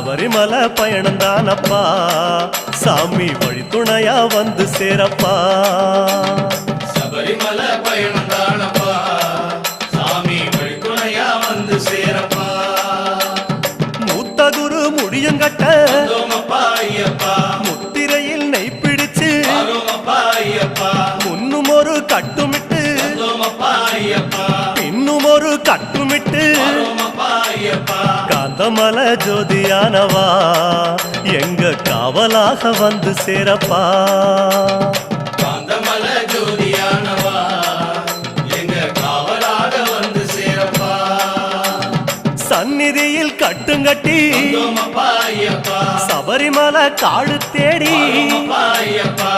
சபரிமலை பயணம் தானப்பா சாமி வழித்துணையா வந்து சேரப்பா சபரிமலை பயணம் தானப்பா சாமி வழித்துணையா வந்து சேரப்பா மூத்த குரு முடியங்கட்ட ஐயப்பா முத்திரையில் நெய் பிடிச்சு ஐயப்பா முன்னும் ஒரு கட்டுமிட்டு ஐயப்பா பின்னும் ஒரு கட்டுமிட்டு ஐயப்பா காந்தமல ஜோதியானவா எங்க காவலாக வந்து சேரப்பா காந்தமல ஜோதியானவா எங்க காவலாக வந்து சேரப்பா சந்நிதியில் கட்டுங்கட்டி ஐயப்பா சபரிமலை காடு தேடி ஐயப்பா